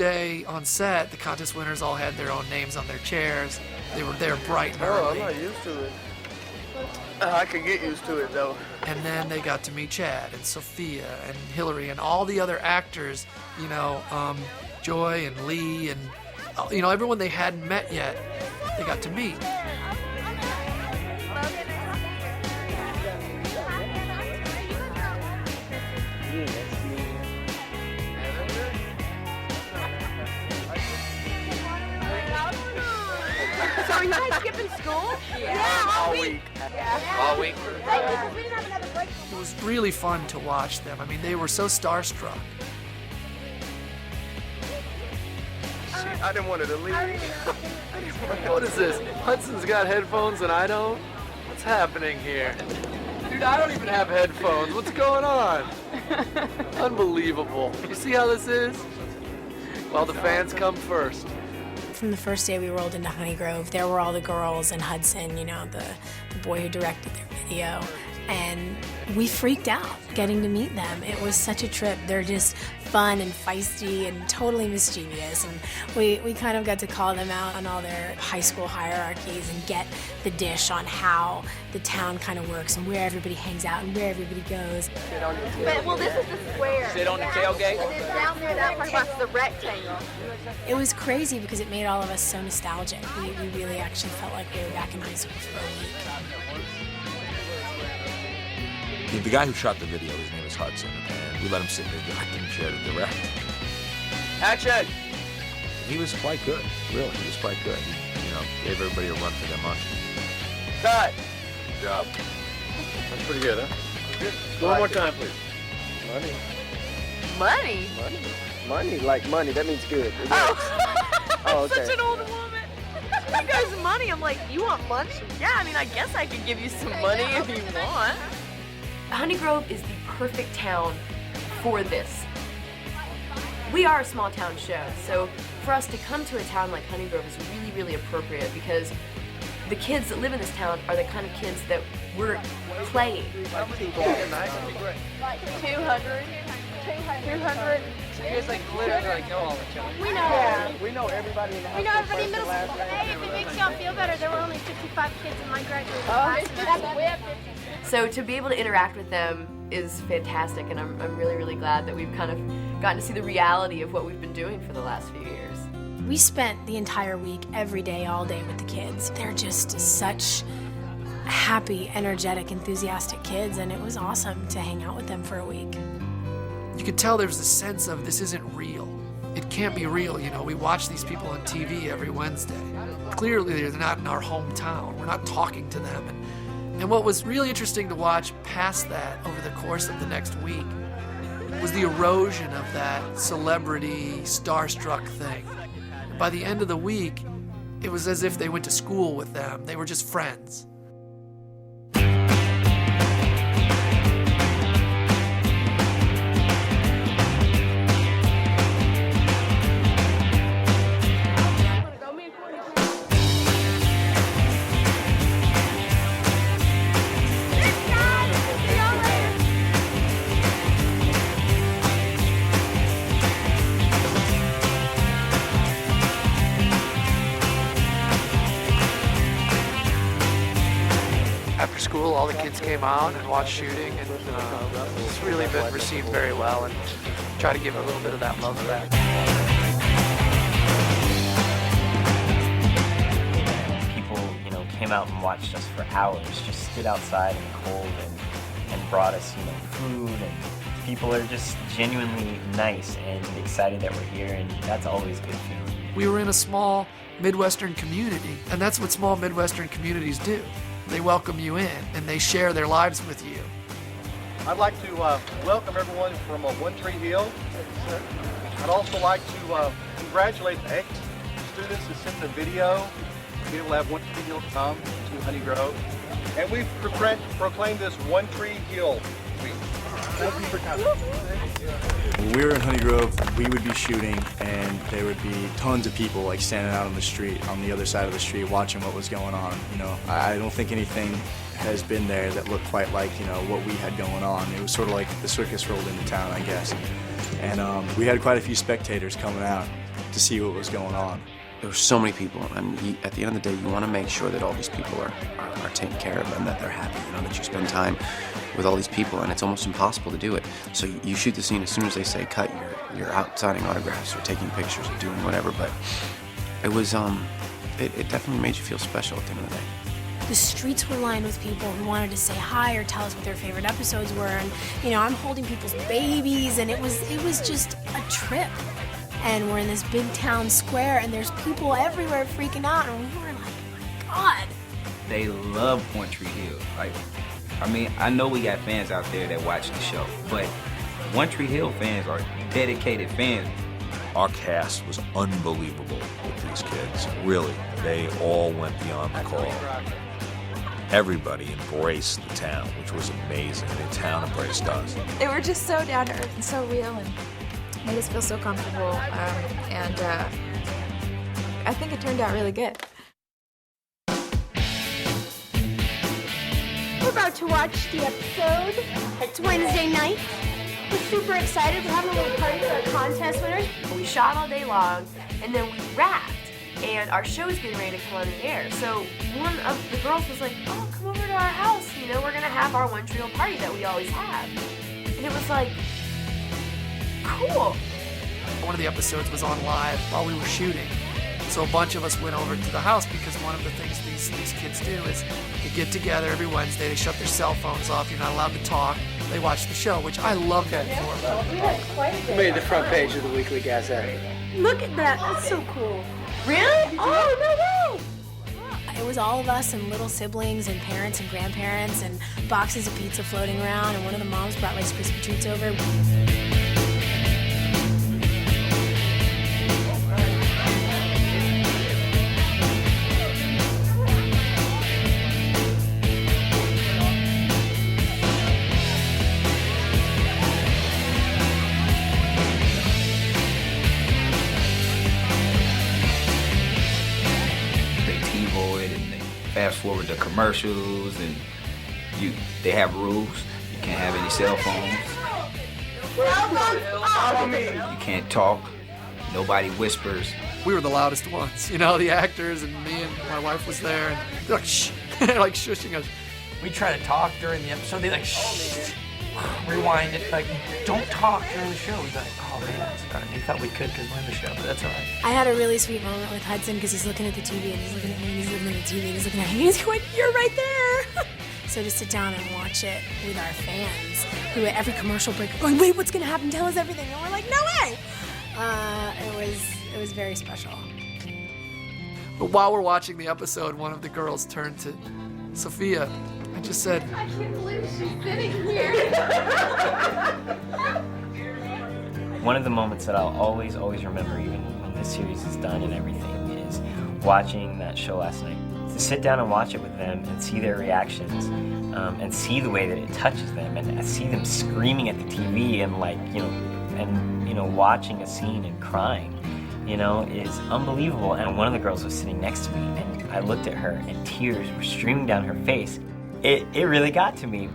day on set, the contest winners all had their own names on their chairs. They were there bright and early. Oh, I'm not used to it. I could get used to it, though. And then they got to meet Chad and Sophia and Hillary and all the other actors, you know, Joy and Lee and, you know, everyone they hadn't met yet, they got to meet. So are you guys skipping school? Yeah, all week. All week. It was really fun to watch them. I mean, they were so starstruck. I didn't want it to leave. What is this? Hudson's got headphones and I don't? What's happening here? Dude, I don't even have headphones. What's going on? Unbelievable. You see how this is? Well, the fans come first. From the first day we rolled into Honeygrove, there were all the girls and Hudson, you know, the boy who directed their video. And we freaked out getting to meet them. It was such a trip. They're just fun and feisty and totally mischievous. And we kind of got to call them out on all their high school hierarchies and get the dish on how the town kind of works and where everybody hangs out and where everybody goes. But, well, this is the square. Sit on the tailgate? And then down there, that part is the rectangle. It was crazy because it made all of us so nostalgic. We really actually felt like we were back in high school for a week. The guy who shot the video, his name is Hudson, and we let him sit in the directing chair to direct. Action! He was quite good, really. He was quite good. He, you know, gave everybody a run for their money. Cut! Good job. That's pretty good, huh? Good. One more time, please. Money. Money? Money. Money, like money. That means good. Oh, Oh, okay. Such an old woman. You guys money. I'm like, you want money? Yeah, I mean, I guess I could give you some money if you want. Honeygrove is the perfect town for this. We are a small town show, so for us to come to a town like Honeygrove is really, really appropriate because the kids that live in this town are the kind of kids that we're playing. 200. 200. You guys like literally like know all each other. We know. Yeah, we know everybody in the We know everybody in middle school. Hey, if it makes y'all feel better, there were only 55 kids in my graduating class. That's way up 50. So to be able to interact with them is fantastic, and I'm really, really glad that we've kind of gotten to see the reality of what we've been doing for the last few years. We spent the entire week, every day, all day with the kids. They're just such happy, energetic, enthusiastic kids, and it was awesome to hang out with them for a week. You could tell there's a sense of this isn't real. It can't be real, you know. We watch these people on TV every Wednesday. Clearly, they're not in our hometown. We're not talking to them. And what was really interesting to watch past that over the course of the next week was the erosion of that celebrity, starstruck thing. By the end of the week, it was as if they went to school with them. They were just friends. After school, all the kids came out and watched shooting, and it's really been received very well, and try to give a little bit of that love back. People, you know, came out and watched us for hours, just stood outside in the cold and brought us, you know, food, and people are just genuinely nice and excited that we're here, and that's always a good feeling. We were in a small Midwestern community, and that's what small Midwestern communities do. They welcome you in, and they share their lives with you. I'd like to welcome everyone from One Tree Hill. I'd also like to congratulate the students who sent the video to be able to have One Tree Hill come to Honeygrove. And we've proclaimed this One Tree Hill week. Thank you for coming. When we were in Honeygrove, we would be shooting, and there would be tons of people like standing out on the street, on the other side of the street, watching what was going on. You know, I don't think anything has been there that looked quite like, you know, what we had going on. It was sort of like the circus rolled into town, I guess. And we had quite a few spectators coming out, to see what was going on. There were so many people, and at the end of the day, you want to make sure that all these people are taken care of and that they're happy, you know, that you spend time with all these people, and it's almost impossible to do it. So you shoot the scene as soon as they say cut, you're out signing autographs or taking pictures or doing whatever, but it was, it definitely made you feel special at the end of the day. The streets were lined with people who wanted to say hi or tell us what their favorite episodes were, and you know, I'm holding people's babies, and it was just a trip. And we're in this big town square, and there's people everywhere freaking out, and we were like, oh my God. They love One Tree Hill. Like, I mean, I know we got fans out there that watch the show, but One Tree Hill fans are dedicated fans. Our cast was unbelievable with these kids. Really, they all went beyond the call. Everybody embraced the town, which was amazing. The town embraced us. They were just so down to earth and so real, and made us feel so comfortable, and I think it turned out really good. We're about to watch the episode. It's Wednesday night. We're super excited. We're having a little party for our contest winners. We shot all day long, and then we wrapped, and our show was getting ready to come on the air. So one of the girls was like, oh, come over to our house. You know, we're going to have our One Tree Hill party that we always have. And it was like, cool. One of the episodes was on live while we were shooting. So a bunch of us went over to the house because one of the things these kids do is they get together every Wednesday, they shut their cell phones off, you're not allowed to talk, they watch the show, which I love that for. We made the front page of the Weekly Gazette. Look at that. That's so cool. Really? Oh, no way. It was all of us and little siblings and parents and grandparents and boxes of pizza floating around, and one of the moms brought Rice Krispie treats over. Fast forward the commercials, and they have rules. You can't have any cell phones. You can't talk. Nobody whispers. We were the loudest ones, you know, the actors, and me and my wife was there, and they're like, shh, like shushing us. We try to talk during the episode. They like, shh, rewind it, like, don't talk during the show. We'd be like, oh man, sorry. They thought we could because we're in the show, but that's all right. I had a really sweet moment with Hudson because he's looking at the TV and he's looking at me and he's looking at the TV and he's looking at me and he's going, you're right there. So to sit down and watch it with our fans who at every commercial break are going, wait, what's going to happen? Tell us everything. And we're like, no way. It was very special. But while we're watching the episode, one of the girls turned to Sophia and just said, I can't believe she's sitting here. One of the moments that I'll always remember, even when this series is done and everything, is watching that show last night. To sit down and watch it with them and see their reactions, and see the way that it touches them, and see them screaming at the TV and watching a scene and crying, is unbelievable. And one of the girls was sitting next to me, and I looked at her, and tears were streaming down her face. It really got to me.